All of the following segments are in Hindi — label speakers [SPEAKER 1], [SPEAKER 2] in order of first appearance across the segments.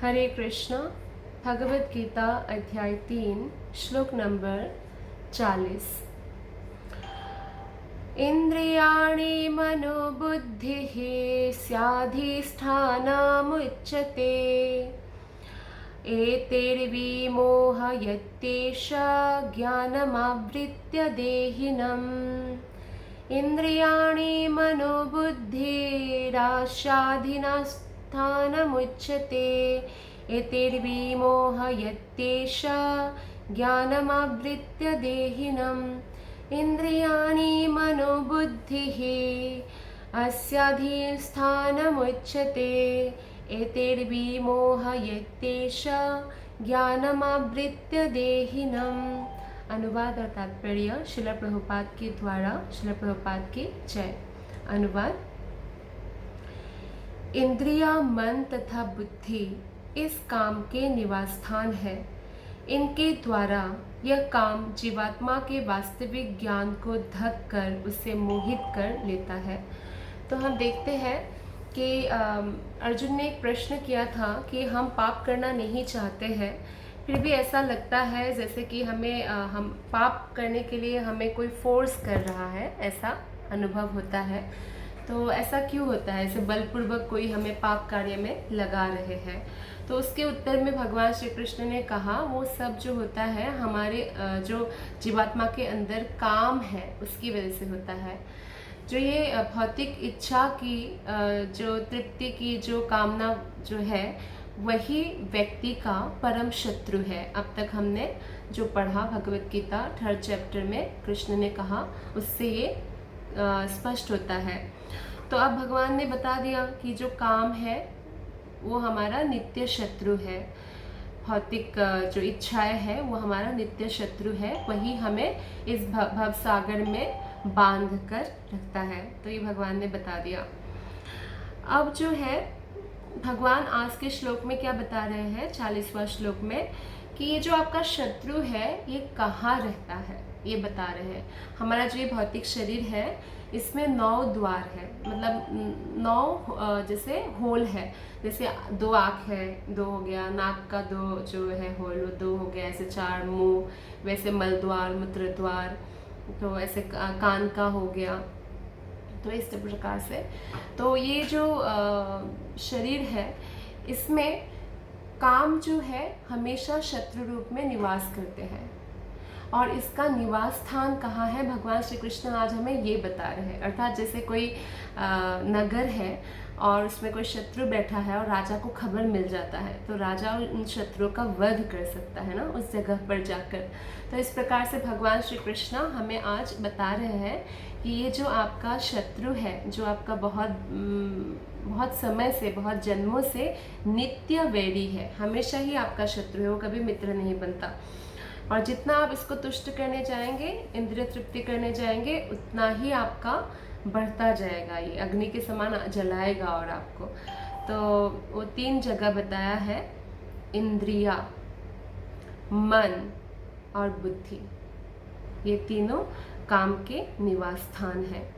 [SPEAKER 1] हरे कृष्णा। भगवद गीता अध्याय 3 श्लोक नंबर 40। इंद्रियाणि मनोबुद्धिः स्याधिष्ठानमुच्यते एतैर्विमोहयत्येष ज्ञानमावृत्य देहिनम्। इंद्रियाणि मनोबुद्धिरास्याधीनस्थानमुच्यते एतैर्विमोहयत्येष ज्ञानमावृत्य देहिनम्। इंद्रियाणि मनोबुद्धिः अस्याधीनस्थानमुच्यते एतैर्विमोहयत्येष ज्ञानमावृत्य देहिनम्। अनुवाद और तात्पर्य श्रील प्रभुपाद के द्वारा। श्रील प्रभुपाद की जय। अनुवाद। इंद्रिया, मन तथा बुद्धि इस काम के निवास स्थान है। इनके द्वारा यह काम जीवात्मा के वास्तविक ज्ञान को ढक कर उसे मोहित कर लेता है। तो हम देखते हैं कि अर्जुन ने एक प्रश्न किया था कि हम पाप करना नहीं चाहते हैं, फिर भी ऐसा लगता है जैसे कि हम पाप करने के लिए हमें कोई फोर्स कर रहा है, ऐसा अनुभव होता है। तो ऐसा क्यों होता है, ऐसे बलपूर्वक कोई हमें पाप कार्य में लगा रहे हैं। तो उसके उत्तर में भगवान श्री कृष्ण ने कहा वो सब जो होता है हमारे जो जीवात्मा के अंदर काम है उसकी वजह से होता है। जो ये भौतिक इच्छा की जो तृप्ति की जो कामना जो है वही व्यक्ति का परम शत्रु है। अब तक हमने जो पढ़ा भगवद गीता 3rd चैप्टर में कृष्ण ने कहा उससे ये स्पष्ट होता है। तो अब भगवान ने बता दिया कि जो काम है वो हमारा नित्य शत्रु है। भौतिक जो इच्छाएं है वो हमारा नित्य शत्रु है, वही हमें इस भव सागर में बांध कर रखता है। तो ये भगवान ने बता दिया। अब जो है भगवान आज के श्लोक में क्या बता रहे हैं 40वां श्लोक में, कि ये जो आपका शत्रु है ये कहाँ रहता है ये बता रहे हैं। हमारा जो ये भौतिक शरीर है इसमें 9 द्वार है, मतलब 9 जैसे होल है। जैसे 2 आँख है, 2 हो गया, नाक का 2 जो है होल वो 2 हो गया, ऐसे 4 मुंह, वैसे मल द्वार, मूत्र द्वार, तो ऐसे कान का हो गया। तो इस प्रकार से तो ये जो शरीर है इसमें काम जो है हमेशा शत्रु रूप में निवास करते हैं, और इसका निवास स्थान कहाँ है भगवान श्री कृष्ण आज हमें ये बता रहे हैं। अर्थात जैसे कोई नगर है और उसमें कोई शत्रु बैठा है और राजा को खबर मिल जाता है तो राजा उन शत्रुओं का वध कर सकता है ना उस जगह पर जाकर। तो इस प्रकार से भगवान श्री कृष्ण हमें आज बता रहे हैं कि ये जो आपका शत्रु है, जो आपका बहुत समय से, बहुत जन्मों से नित्य वैरी है, हमेशा ही आपका शत्रु है, वो कभी मित्र नहीं बनता। और जितना आप इसको तुष्ट करने जाएंगे, इंद्रिय तृप्ति करने जाएंगे, उतना ही आपका बढ़ता जाएगा, ये अग्नि के समान जलाएगा। और आपको तो वो 3 जगह बताया है, इंद्रिया, मन और बुद्धि, ये तीनों काम के निवास स्थान है।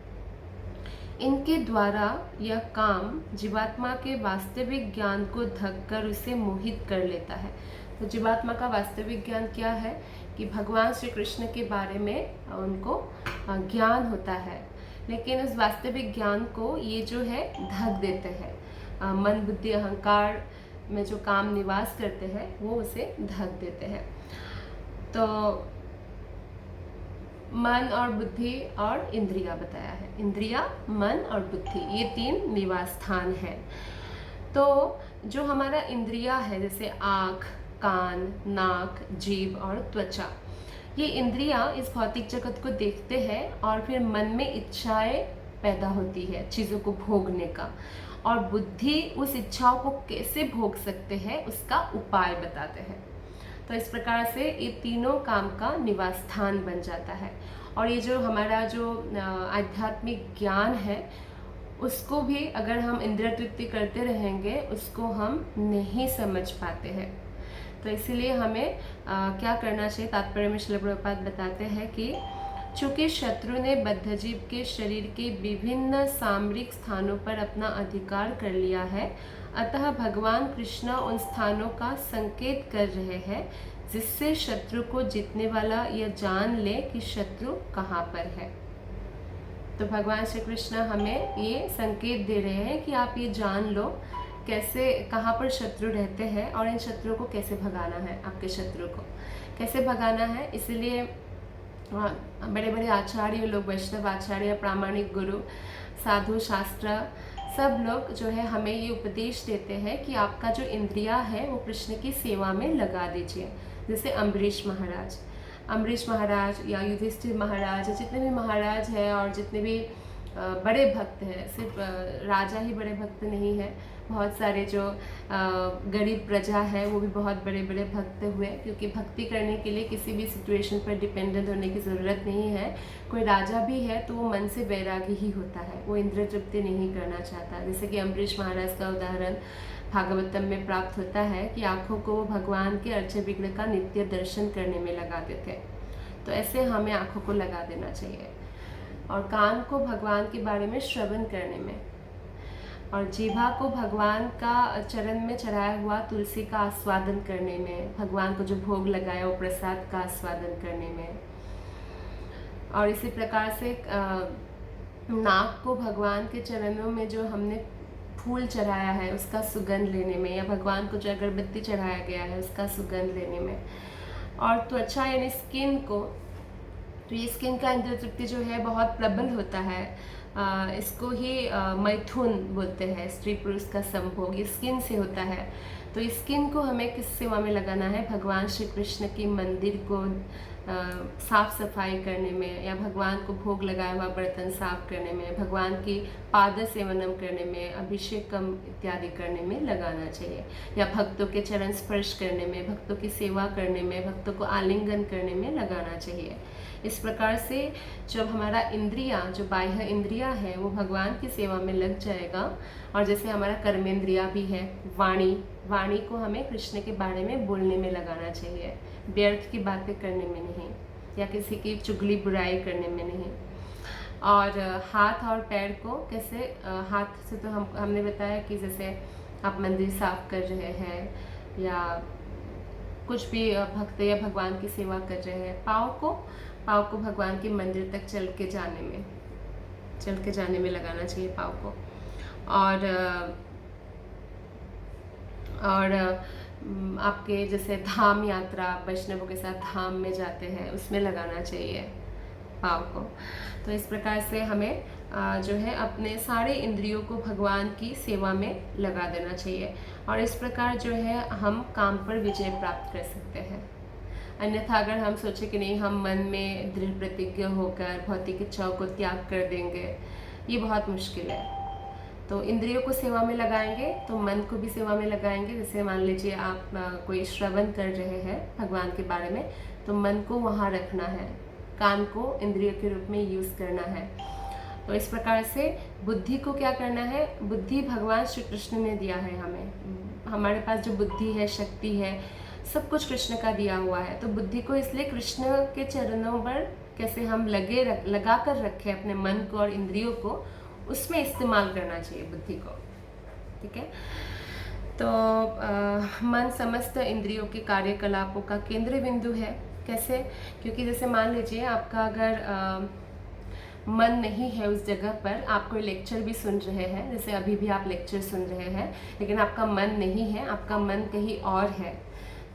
[SPEAKER 1] इनके द्वारा यह काम जीवात्मा के वास्तविक ज्ञान को ढक कर उसे मोहित कर लेता है। तो जीवात्मा का वास्तविक ज्ञान क्या है कि भगवान श्री कृष्ण के बारे में उनको ज्ञान होता है, लेकिन उस वास्तविक ज्ञान को ये जो है ढक देते हैं। मन बुद्धि अहंकार में जो काम निवास करते हैं वो उसे ढक देते हैं। तो मन और बुद्धि और इंद्रिया बताया है। इंद्रिया, मन और बुद्धि, ये 3 निवास स्थान है। तो जो हमारा इंद्रिया है जैसे आँख, कान, नाक, जीभ और त्वचा, ये इंद्रियां इस भौतिक जगत को देखते हैं और फिर मन में इच्छाएं पैदा होती है चीज़ों को भोगने का, और बुद्धि उस इच्छाओं को कैसे भोग सकते हैं उसका उपाय बताते हैं। तो इस प्रकार से ये तीनों काम का निवास स्थान बन जाता है। और ये जो हमारा जो आध्यात्मिक ज्ञान है उसको भी अगर हम इंद्रिय तृप्ति करते रहेंगे उसको हम नहीं समझ पाते हैं। तो इसीलिए हमें क्या करना चाहिए, तात्पर्य में श्रील प्रभुपाद बताते हैं कि चूँकि शत्रु ने बद्धजीव के शरीर के विभिन्न सामरिक स्थानों पर अपना अधिकार कर लिया है, अतः भगवान कृष्ण उन स्थानों का संकेत कर रहे हैं जिससे शत्रु को जीतने वाला यह जान ले कि शत्रु कहाँ पर है। तो भगवान श्री कृष्ण हमें ये संकेत दे रहे हैं कि आप ये जान लो कैसे, कहाँ पर शत्रु रहते हैं और इन शत्रुओं को कैसे भगाना है, आपके शत्रु को कैसे भगाना है। इसलिए बड़े बड़े आचार्य लोग, वैष्णव आचार्य, प्रामाणिक गुरु, साधु, शास्त्र, सब लोग जो है हमें ये उपदेश देते हैं कि आपका जो इंद्रिया है वो कृष्ण की सेवा में लगा दीजिए। जैसे अम्बरीश महाराज या युधिष्ठिर महाराज, जितने भी महाराज हैं और जितने भी बड़े भक्त हैं, सिर्फ राजा ही बड़े भक्त नहीं है, बहुत सारे जो गरीब प्रजा है वो भी बहुत बड़े बड़े भक्त हुए, क्योंकि भक्ति करने के लिए किसी भी सिचुएशन पर डिपेंडेंट होने की ज़रूरत नहीं है। कोई राजा भी है तो वो मन से वैरागी ही होता है, वो इंद्रिय तृप्ति नहीं करना चाहता। जैसे कि अम्बरीश महाराज का उदाहरण भागवतम में प्राप्त होता है कि आँखों को वो भगवान के अर्च विग्रह का नित्य दर्शन करने में लगाते थे। तो ऐसे हमें आँखों को लगा देना चाहिए, और कान को भगवान के बारे में श्रवण करने में, और जीभा को भगवान का चरण में चढ़ाया हुआ तुलसी का आस्वादन करने में, भगवान को जो भोग लगाया वो प्रसाद का आस्वादन करने में, और इसी प्रकार से नाक को भगवान के चरणों में जो हमने फूल चढ़ाया है उसका सुगंध लेने में, या भगवान को जो अगरबत्ती चढ़ाया गया है उसका सुगंध लेने में। और त्वचा यानी स्किन को, तो ये स्किन का इंद्रिय तृप्ति जो है बहुत प्रबल होता है, इसको ही मैथुन बोलते हैं, स्त्री पुरुष का संभोग ये स्किन से होता है। तो इस स्किन को हमें किस सेवा में लगाना है? भगवान श्री कृष्ण की मंदिर को साफ सफाई करने में, या भगवान को भोग लगाया हुआ बर्तन साफ करने में, भगवान की पाद सेवनम करने में, अभिषेकम इत्यादि करने में लगाना चाहिए, या भक्तों के चरण स्पर्श करने में, भक्तों की सेवा करने में, भक्तों को आलिंगन करने में लगाना चाहिए। इस प्रकार से जब हमारा इंद्रिया, जो बाह्य इंद्रिया है वो भगवान की सेवा में लग जाएगा, और जैसे हमारा कर्मेंद्रिया भी है, वाणी को हमें कृष्ण के बारे में बोलने में लगाना चाहिए, व्यर्थ की बातें करने में नहीं, या किसी की चुगली बुराई करने में नहीं। और हाथ और पैर को कैसे, हाथ से तो हमने बताया कि जैसे आप मंदिर साफ कर रहे हैं या कुछ भी भक्त या भगवान की सेवा कर रहे हैं। पाँव को भगवान के मंदिर तक चल के जाने में लगाना चाहिए पाँव को। और आपके जैसे धाम यात्रा, वैष्णवों के साथ धाम में जाते हैं उसमें लगाना चाहिए पाँव को। तो इस प्रकार से हमें जो है अपने सारे इंद्रियों को भगवान की सेवा में लगा देना चाहिए, और इस प्रकार जो है हम काम पर विजय प्राप्त कर सकते हैं। अन्यथा अगर हम सोचें कि नहीं, हम मन में दृढ़ प्रतिज्ञ होकर भौतिक इच्छाओं को त्याग कर देंगे, ये बहुत मुश्किल है। तो इंद्रियों को सेवा में लगाएंगे तो मन को भी सेवा में लगाएंगे। जैसे मान लीजिए आप कोई श्रवण कर रहे हैं भगवान के बारे में, तो मन को वहाँ रखना है, कान को इंद्रिय के रूप में यूज़ करना है। तो इस प्रकार से बुद्धि को क्या करना है? बुद्धि भगवान श्री कृष्ण ने दिया है हमें, हमारे पास जो बुद्धि है, शक्ति है, सब कुछ कृष्ण का दिया हुआ है। तो बुद्धि को इसलिए कृष्ण के चरणों पर कैसे हम लगा कर रखें अपने मन को और इंद्रियों को, उसमें इस्तेमाल करना चाहिए बुद्धि को। ठीक है, तो मन समस्त इंद्रियों के कार्यकलापों का केंद्र बिंदु है। कैसे? क्योंकि जैसे मान लीजिए आपका अगर मन नहीं है उस जगह पर, आप कोई लेक्चर भी सुन रहे हैं, जैसे अभी भी आप लेक्चर सुन रहे हैं, लेकिन आपका मन नहीं है, आपका मन कहीं और है,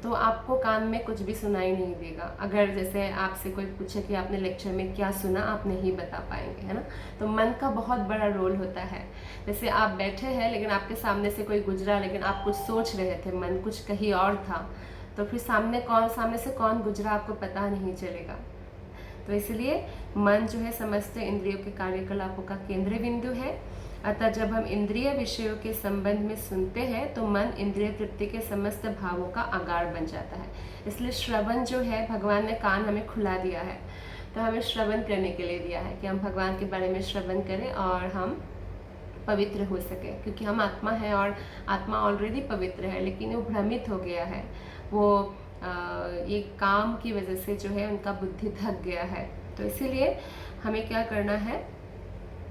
[SPEAKER 1] तो आपको कान में कुछ भी सुनाई नहीं देगा। अगर जैसे आपसे कोई पूछे कि आपने लेक्चर में क्या सुना, आप नहीं बता पाएंगे, है ना। तो मन का बहुत बड़ा रोल होता है। जैसे आप बैठे हैं लेकिन आपके सामने से कोई गुजरा, लेकिन आप कुछ सोच रहे थे, मन कुछ कहीं और था, तो फिर सामने से कौन गुजरा आपको पता नहीं चलेगा। तो इसलिए मन जो है समस्त इंद्रियों के कार्यकलापों का केंद्र बिंदु है। अतः जब हम इंद्रिय विषयों के संबंध में सुनते हैं तो मन इंद्रिय तृप्ति के समस्त भावों का आगार बन जाता है। इसलिए श्रवण जो है, भगवान ने कान हमें खुला दिया है, तो हमें श्रवण करने के लिए दिया है कि हम भगवान के बारे में श्रवण करें और हम पवित्र हो सके, क्योंकि हम आत्मा है और आत्मा ऑलरेडी पवित्र है, लेकिन वो भ्रमित हो गया है, वो ये काम की वजह से जो है उनका बुद्धि थक गया है। तो इसीलिए हमें क्या करना है,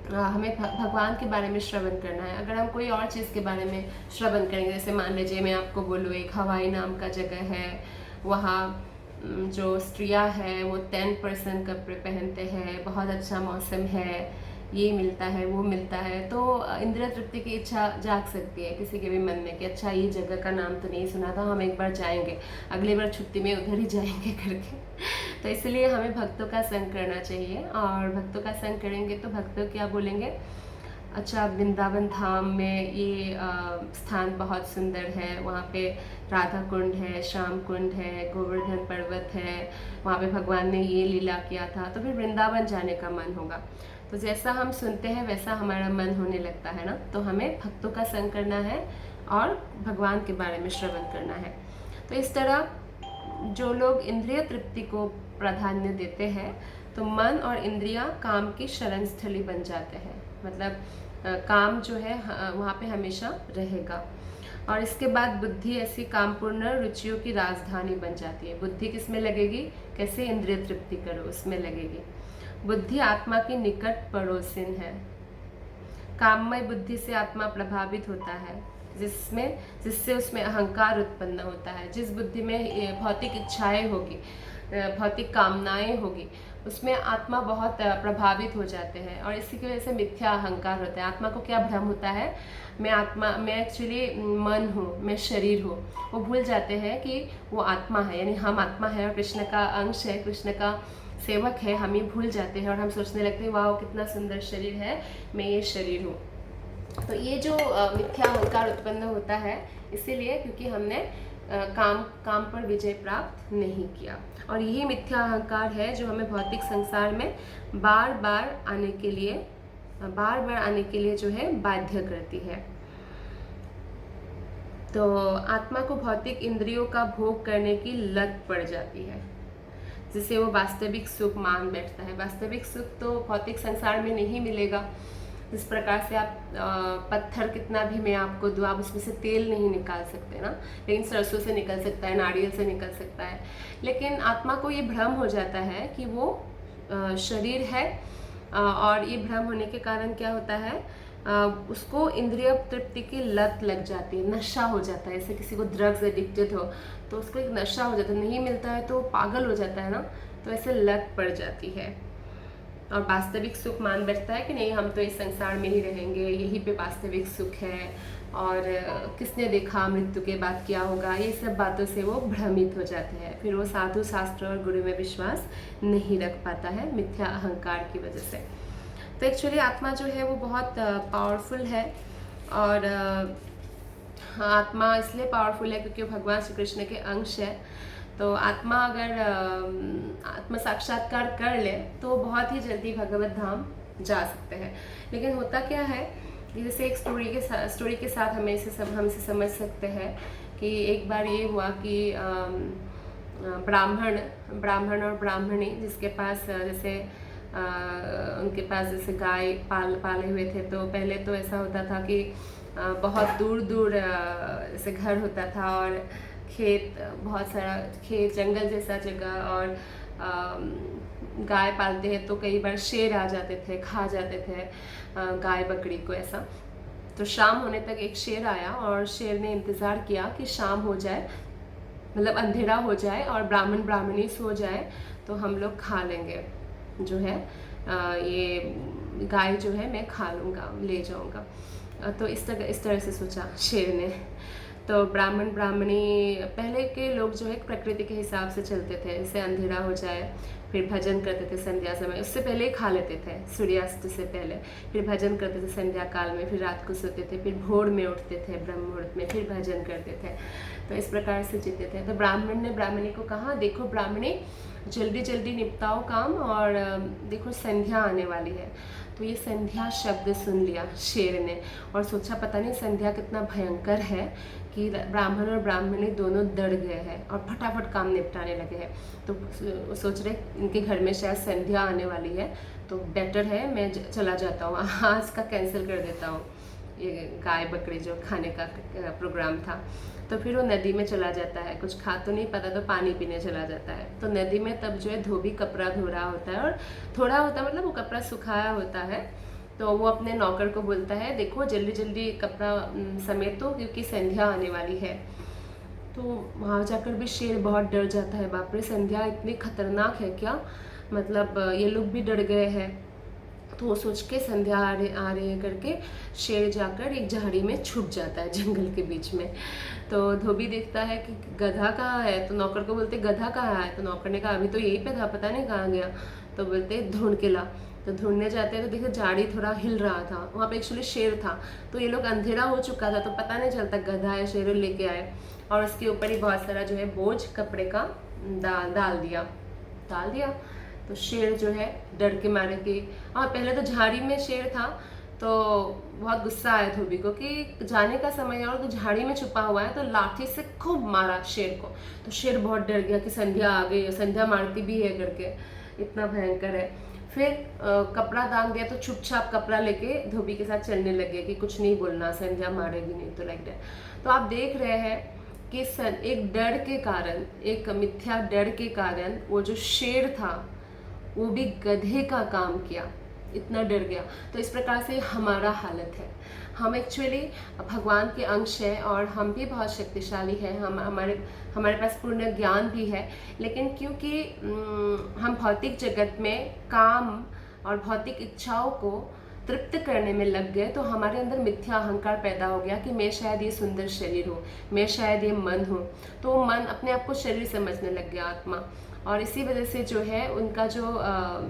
[SPEAKER 1] हमें भगवान के बारे में श्रवण करना है। अगर हम कोई और चीज़ के बारे में श्रवण करेंगे, जैसे मान लीजिए मैं आपको बोलूँ एक हवाई नाम का जगह है, वहाँ जो स्त्रियाँ हैं वो 10% कपड़े पहनते हैं, बहुत अच्छा मौसम है, ये मिलता है वो मिलता है, तो इंद्रिय तृप्ति की इच्छा जाग सकती है किसी के भी मन में कि अच्छा ये जगह का नाम तो नहीं सुना था, हम एक बार जाएंगे, अगली बार छुट्टी में उधर ही जाएंगे करके। तो इसलिए हमें भक्तों का संग करना चाहिए, और भक्तों का संग करेंगे तो भक्तों क्या बोलेंगे, अच्छा वृंदावन धाम में ये स्थान बहुत सुंदर है, वहाँ पे राधा कुंड है, श्याम कुंड है, गोवर्धन पर्वत है, वहाँ पे भगवान ने ये लीला किया था, तो फिर वृंदावन जाने का मन होगा। तो जैसा हम सुनते हैं वैसा हमारा मन होने लगता है ना। तो हमें भक्तों का संग करना है और भगवान के बारे में श्रवण करना है। तो इस तरह जो लोग इंद्रिय तृप्ति को प्राधान्य देते हैं तो मन और इंद्रियां काम की शरण स्थली बन जाते हैं, मतलब काम जो है वहाँ पे हमेशा रहेगा। और इसके बाद बुद्धि ऐसी कामपूर्ण रुचियों की राजधानी बन जाती है। बुद्धि किस में लगेगी, कैसे इंद्रिय तृप्ति करो उसमें लगेगी। बुद्धि आत्मा की निकट पड़ोसिन है। काममय बुद्धि से आत्मा प्रभावित होता है, जिससे उसमें अहंकार उत्पन्न होता है। जिस बुद्धि में भौतिक इच्छाएं होगी, भौतिक कामनाएं होगी, उसमें आत्मा बहुत प्रभावित हो जाते हैं, और इसी की वजह से मिथ्या अहंकार होता है। आत्मा को क्या भ्रम होता है, मैं एक्चुअली मन हूँ, मैं शरीर हूँ। वो भूल जाते हैं कि वो आत्मा है, यानी हम आत्मा है और कृष्ण का अंश है, कृष्ण का सेवक है। हम ये भूल जाते हैं और हम सोचने लगते हैं वाह कितना सुंदर शरीर है, मैं ये शरीर हूँ। तो ये जो मिथ्या अहंकार उत्पन्न होता है इसीलिए क्योंकि हमने काम पर विजय प्राप्त नहीं किया, और यही मिथ्या अहंकार है जो हमें भौतिक संसार में बार बार आने के लिए जो है बाध्य करती है। तो आत्मा को भौतिक इंद्रियों का भोग करने की लत पड़ जाती है, जिसे वो वास्तविक सुख मान बैठता है। वास्तविक सुख तो भौतिक संसार में नहीं मिलेगा। जिस प्रकार से आप पत्थर कितना भी मैं आपको दूँ, आप उसमें से तेल नहीं निकाल सकते ना, लेकिन सरसों से निकल सकता है, नारियल से निकल सकता है। लेकिन आत्मा को ये भ्रम हो जाता है कि वो शरीर है, और ये भ्रम होने के कारण क्या होता है, उसको इंद्रिय तृप्ति की लत लग जाती है, नशा हो जाता है। जैसे किसी को ड्रग्स एडिक्टेड हो तो उसको एक नशा हो जाता है, नहीं मिलता है तो पागल हो जाता है ना, तो ऐसे लत पड़ जाती है, और वास्तविक सुख मान बैठता है कि नहीं हम तो इस संसार में ही रहेंगे, यहीं पे वास्तविक सुख है, और किसने देखा मृत्यु के बाद क्या होगा, ये सब बातों से वो भ्रमित हो जाते हैं। फिर वो साधु शास्त्र और गुरु में विश्वास नहीं रख पाता है मिथ्या अहंकार की वजह से। तो एक्चुअली आत्मा जो है वो बहुत पावरफुल है, और आत्मा इसलिए पावरफुल है क्योंकि वो भगवान श्री कृष्ण के अंश है। तो आत्मा अगर आत्म साक्षात्कार कर ले तो बहुत ही जल्दी भगवत धाम जा सकते हैं। लेकिन होता क्या है कि जैसे एक स्टोरी के साथ हम इसे समझ सकते हैं कि एक बार ये हुआ कि ब्राह्मण और ब्राह्मणी जिसके पास जैसे उनके पास जैसे गाय पाले हुए थे, तो पहले तो ऐसा होता था कि बहुत दूर दूर ऐसे घर होता था, और खेत, बहुत सारा खेत, जंगल जैसा जगह, और गाय पालते हैं तो कई बार शेर आ जाते थे, खा जाते थे गाय बकरी को ऐसा। तो शाम होने तक एक शेर आया, और शेर ने इंतज़ार किया कि शाम हो जाए, मतलब अंधेरा हो जाए और ब्राह्मण ब्राह्मणी सो जाए तो हम लोग खा लेंगे, जो है ये गाय जो है मैं खा लूँगा, ले जाऊँगा। तो इस तरह से सोचा शेर ने। तो ब्राह्मण ब्राह्मणी पहले के लोग जो है प्रकृति के हिसाब से चलते थे, जैसे अंधेरा हो जाए फिर भजन करते थे संध्या समय, उससे पहले ही खा लेते थे सूर्यास्त से पहले, फिर भजन करते थे संध्या काल में, फिर रात को सोते थे, फिर भोर में उठते थे ब्रह्म मुहूर्त में, फिर भजन करते थे। तो इस प्रकार से जीते थे। तो ब्राह्मण ने ब्राह्मणी को कहा, देखो ब्राह्मणी जल्दी जल्दी निपटाओ काम, और देखो संध्या आने वाली है। तो ये संध्या शब्द सुन लिया शेर ने, और सोचा पता नहीं संध्या कितना भयंकर है कि ब्राह्मण और ब्राह्मणी दोनों डर गए हैं और फटाफट काम निपटाने लगे हैं। तो सोच रहे इनके घर में शायद संध्या आने वाली है, तो बेटर है मैं चला जाता हूँ, आज का कैंसिल कर देता हूँ ये गाय बकरी जो खाने का प्रोग्राम था। तो फिर वो नदी में चला जाता है, कुछ खा तो नहीं पता, तो पानी पीने चला जाता है। तो नदी में तब जो है धोबी कपड़ा धो रहा होता है, और थोड़ा होता मतलब वो कपड़ा सुखाया होता है, तो वो अपने नौकर को बोलता है, देखो जल्दी जल्दी कपड़ा समेटो क्योंकि संध्या आने वाली है। तो वहाँ जाकर भी शेर बहुत डर जाता है, बाप रे संध्या इतनी खतरनाक है क्या, मतलब ये लोग भी डर गए हैं। तो वो सोच के संध्या आ रहे हैं करके शेर जाकर एक झाड़ी में छुप जाता है जंगल के बीच में। तो धोबी देखता है कि गधा कहाँ है, तो नौकर को बोलते गधा कहाँ है, तो नौकर ने कहा अभी तो यहीं पे था, पता नहीं कहाँ गया। तो बोलते ढूंढ के ला। तो ढूंढने जाते हैं तो देखो झाड़ी थोड़ा हिल रहा था, वहाँ पे एक्चुअली शेर था। तो ये लोग अंधेरा हो चुका था तो पता नहीं चलता गधा है शेर लेके आए, और उसके ऊपर ही बहुत सारा जो है बोझ कपड़े का डाल दिया। तो शेर जो है डर के मारे कि पहले तो झाड़ी में शेर था, तो बहुत गुस्सा आया धोबी को कि जाने का समय है और तो झाड़ी में छुपा हुआ है, तो लाठी से खूब मारा शेर को। तो शेर बहुत डर गया कि संध्या आ गई, संध्या मारती भी है करके, इतना भयंकर है। फिर कपड़ा दाग दिया तो चुपचाप कपड़ा लेके धोबी के साथ चलने लगे कि कुछ नहीं बोलना, संध्या मारेगी नहीं, तो लाइक दैट। तो आप देख रहे हैं कि एक डर के कारण, एक मिथ्या डर के कारण वो जो शेर था वो भी गधे का काम किया, इतना डर गया। तो इस प्रकार से हमारा हालत है। हम एक्चुअली भगवान के अंश हैं और हम भी बहुत शक्तिशाली हैं, हमारे पास पूर्ण ज्ञान भी है, लेकिन क्योंकि हम भौतिक जगत में काम और भौतिक इच्छाओं को तृप्त करने में लग गए, तो हमारे अंदर मिथ्या अहंकार पैदा हो गया कि मैं शायद ये सुंदर शरीर हूँ, मैं शायद ये मन हूँ। तो वो मन अपने आप को शरीर समझने लग गया, आत्मा, और इसी वजह से जो है उनका जो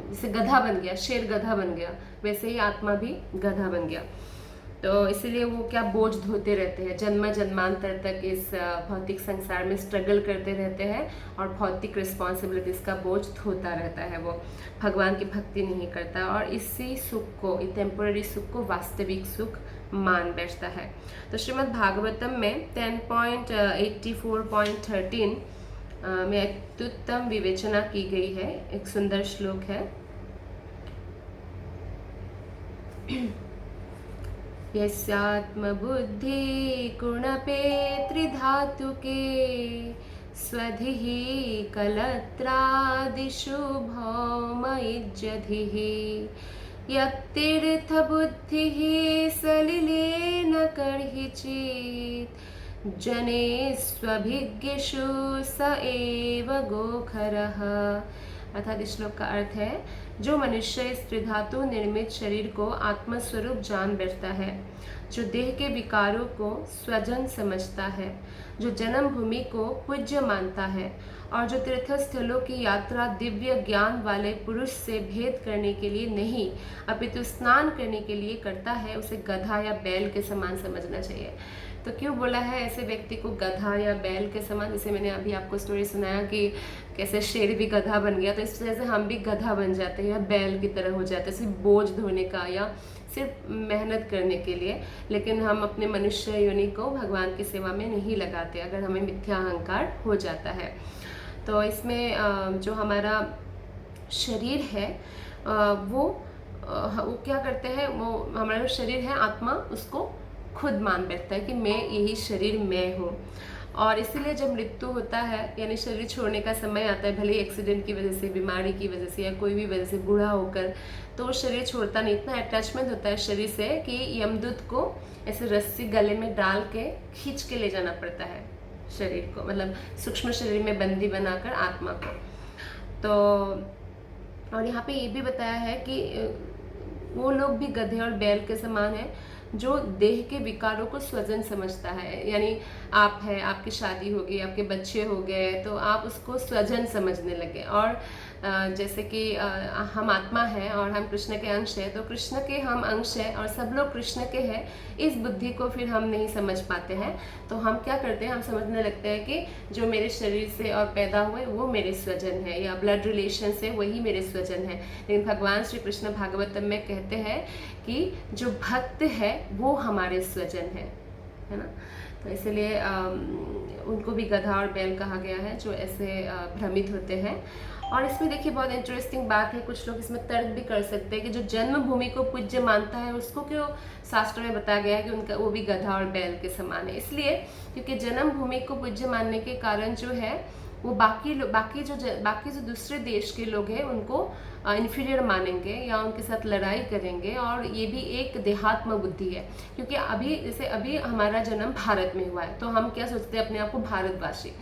[SPEAKER 1] जैसे गधा बन गया, शेर गधा बन गया, वैसे ही आत्मा भी गधा बन गया। तो इसीलिए वो क्या बोझ ढोते रहते हैं, जन्म जन्मांतर तक इस भौतिक संसार में स्ट्रगल करते रहते हैं और भौतिक रिस्पॉन्सिबिलिटीज का बोझ ढोता रहता है, वो भगवान की भक्ति नहीं करता और इसी सुख को, टेम्पोररी सुख को वास्तविक सुख मान बैठता है। तो श्रीमद् भागवतम में 10.84.13 में अत्युत्तम विवेचना की गई है, एक सुंदर श्लोक है। यस्यात्मबुद्धि गुणपे त्रिधातुके स्वधिः कलत्रादिषु भौमयुज्यधिः यत्तीर्थबुद्धिः सलिलेन कर्हिचित् जनेष्वभिज्ञेषु स एव गोखरः। अर्थात इस श्लोक का अर्थ है, जो मनुष्य इस त्रिधातु निर्मित शरीर को आत्मस्वरूप जान बैठता है, जो देह के विकारों को स्वजन समझता है, जो जन्म भूमि को पूज्य मानता है और जो तीर्थस्थलों की यात्रा दिव्य ज्ञान वाले पुरुष से भेद करने के लिए नहीं अपितु स्नान करने के लिए करता है, उसे गधा या बैल के समान समझना चाहिए। तो क्यों बोला है ऐसे व्यक्ति को गधा या बैल के समान? जैसे मैंने अभी आपको स्टोरी सुनाया कि कैसे शेर भी गधा बन गया, तो इस तरह से हम भी गधा बन जाते हैं या बैल की तरह हो जाते हैं, सिर्फ बोझ ढोने का या सिर्फ मेहनत करने के लिए, लेकिन हम अपने मनुष्य योनि को भगवान की सेवा में नहीं लगाते अगर हमें मिथ्या अहंकार हो जाता है। तो इसमें जो हमारा शरीर है वो क्या करते हैं, वो हमारा शरीर है आत्मा, उसको खुद मान बैठता है कि मैं यही शरीर मैं हूँ। और इसीलिए जब मृत्यु होता है यानी शरीर छोड़ने का समय आता है, भले एक्सीडेंट की वजह से, बीमारी की वजह से या कोई भी वजह से बूढ़ा होकर, तो वो शरीर छोड़ता नहीं, इतना अटैचमेंट होता है शरीर से कि यमदूत को ऐसे रस्सी गले में डाल के खींच के ले जाना पड़ता है शरीर को, मतलब सूक्ष्म शरीर में बंदी बनाकर आत्मा को। तो और यहाँ पे ये भी बताया है कि वो लोग भी गधे और बैल के समान है जो देह के विकारों को स्वजन समझता है, यानी आप है, आपकी शादी हो गई, आपके बच्चे हो गए, तो आप उसको स्वजन समझने लगे। और जैसे कि हम आत्मा हैं और हम कृष्ण के अंश हैं, तो कृष्ण के हम अंश हैं और सब लोग कृष्ण के हैं, इस बुद्धि को फिर हम नहीं समझ पाते हैं। तो हम क्या करते हैं, हम समझने लगते हैं कि जो मेरे शरीर से और पैदा हुए वो मेरे स्वजन है, या ब्लड रिलेशन से वही मेरे स्वजन है। लेकिन भगवान श्री कृष्ण भागवतम में कहते हैं कि जो भक्त है वो हमारे स्वजन है ना। तो इसलिए उनको भी गधा और बैल कहा गया है जो ऐसे भ्रमित होते हैं। और इसमें देखिए बहुत इंटरेस्टिंग बात है, कुछ लोग इसमें तर्क भी कर सकते हैं कि जो जन्मभूमि को पूज्य मानता है उसको क्यों शास्त्र में बताया गया है कि उनका वो भी गधा और बैल के समान है। इसलिए क्योंकि जन्मभूमि को पूज्य मानने के कारण जो है वो बाकी जो दूसरे देश के लोग हैं उनको इन्फीरियर मानेंगे या उनके साथ लड़ाई करेंगे। और ये भी एक देहात्म बुद्धि है, क्योंकि अभी हमारा जन्म भारत में हुआ है तो हम क्या सोचते हैं अपने आप को भारतवासी।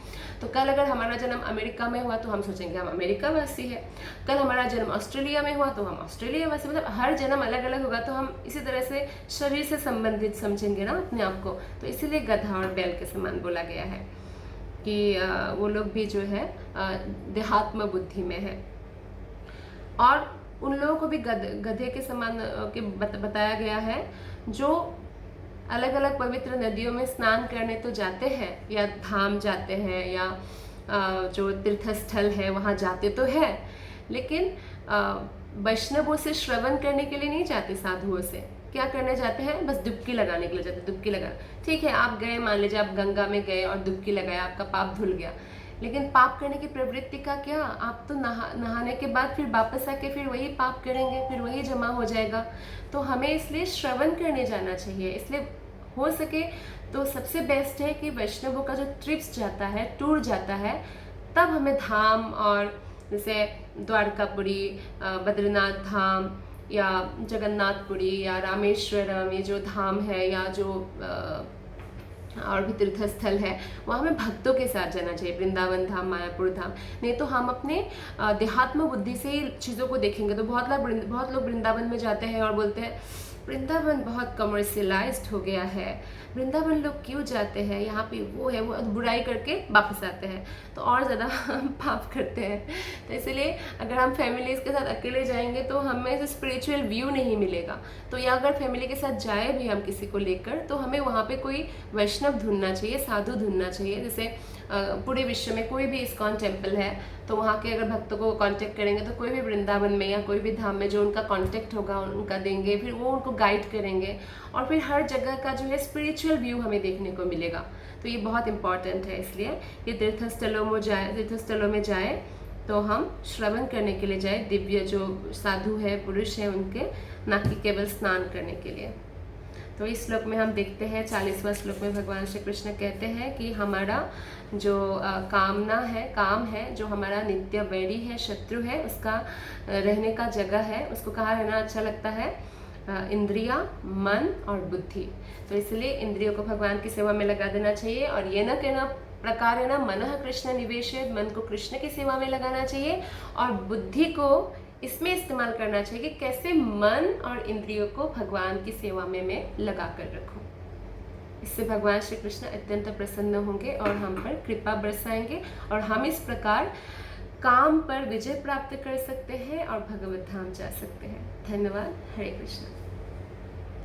[SPEAKER 1] तो कल अगर हमारा जन्म अमेरिका में हुआ तो हम सोचेंगे हम अमेरिका वासी है। कल हमारा जन्म ऑस्ट्रेलिया में हुआ तो हम ऑस्ट्रेलिया वासी। मतलब हर जन्म अलग अलग होगा तो हम इसी तरह से शरीर से संबंधित समझेंगे ना अपने आप को। तो इसीलिए गधा और बैल के समान बोला गया है कि वो लोग भी जो है देहात्म बुद्धि में है। और उन लोगों को भी गधे के समान बताया गया है जो अलग अलग पवित्र नदियों में स्नान करने तो जाते हैं या धाम जाते हैं या जो तीर्थस्थल है वहाँ जाते तो है, लेकिन वैष्णवों से श्रवण करने के लिए नहीं जाते। साधुओं से क्या करने जाते हैं? बस डुबकी लगाने के लिए जाते। डुबकी लगा, ठीक है, आप गए, मान लीजिए आप गंगा में गए और डुबकी लगाया, आपका पाप धुल गया, लेकिन पाप करने की प्रवृत्ति का क्या? आप तो नहाने के बाद फिर वापस आके फिर वही पाप करेंगे, फिर वही जमा हो जाएगा। तो हमें इसलिए श्रवण करने जाना चाहिए। इसलिए हो सके तो सबसे बेस्ट है कि वैष्णवों का जो ट्रिप्स जाता है, टूर जाता है, तब हमें धाम और जैसे द्वारकापुरी, बद्रीनाथ धाम या जगन्नाथपुरी या रामेश्वरम, ये जो धाम है या जो और भी तीर्थस्थल है, वहाँ हमें भक्तों के साथ जाना चाहिए। वृंदावन धाम, मायापुर धाम। नहीं तो हम अपने देहात्म बुद्धि से ही चीज़ों को देखेंगे। तो बहुत लोग वृंदावन में जाते हैं और बोलते हैं वृंदावन बहुत कमर्शियलाइज्ड हो गया है, वृंदावन लोग क्यों जाते हैं, यहाँ पे वो है, वो बुराई करके वापस आते हैं तो और ज़्यादा पाप करते हैं। तो इसलिए अगर हम फैमिलीज के साथ अकेले जाएंगे तो हमें स्पिरिचुअल व्यू नहीं मिलेगा। तो या अगर फैमिली के साथ जाए भी हम किसी को लेकर, तो हमें वहाँ पे कोई वैष्णव ढूंढना चाहिए, साधु ढूंढना चाहिए। जैसे पूरे विश्व में कोई भी इस्कॉन टेम्पल है तो वहाँ के अगर भक्तों को कांटेक्ट करेंगे तो कोई भी वृंदावन में या कोई भी धाम में जो उनका कांटेक्ट होगा उनका देंगे, फिर वो उनको गाइड करेंगे और फिर हर जगह का जो है स्पिरिचुअल व्यू हमें देखने को मिलेगा। तो ये बहुत इंपॉर्टेंट है। इसलिए कि तीर्थस्थलों में जाए तो हम श्रवण करने के लिए जाए, दिव्य जो साधु है, पुरुष है उनके, ना कि केवल स्नान करने के लिए। तो इस श्लोक में हम देखते हैं 40वां श्लोक में भगवान श्री कृष्ण कहते हैं कि हमारा जो काम है, जो हमारा नित्य वैरी है, शत्रु है, उसका रहने का जगह है, उसको कहाँ रहना अच्छा लगता है? इंद्रिया, मन और बुद्धि। तो इसलिए इंद्रियों को भगवान की सेवा में लगा देना चाहिए और ये न कहना प्रकार है ना मनः कृष्ण निवेशेत, मन को कृष्ण की सेवा में लगाना चाहिए और बुद्धि को इसमें इस्तेमाल करना चाहिए कि कैसे मन और इंद्रियों को भगवान की सेवा में मैं लगा कर रखूं। इससे भगवान श्री कृष्ण अत्यंत प्रसन्न होंगे और हम पर कृपा बरसाएंगे और हम इस प्रकार काम पर विजय प्राप्त कर सकते हैं और भगवत धाम जा सकते हैं। धन्यवाद। हरे कृष्ण।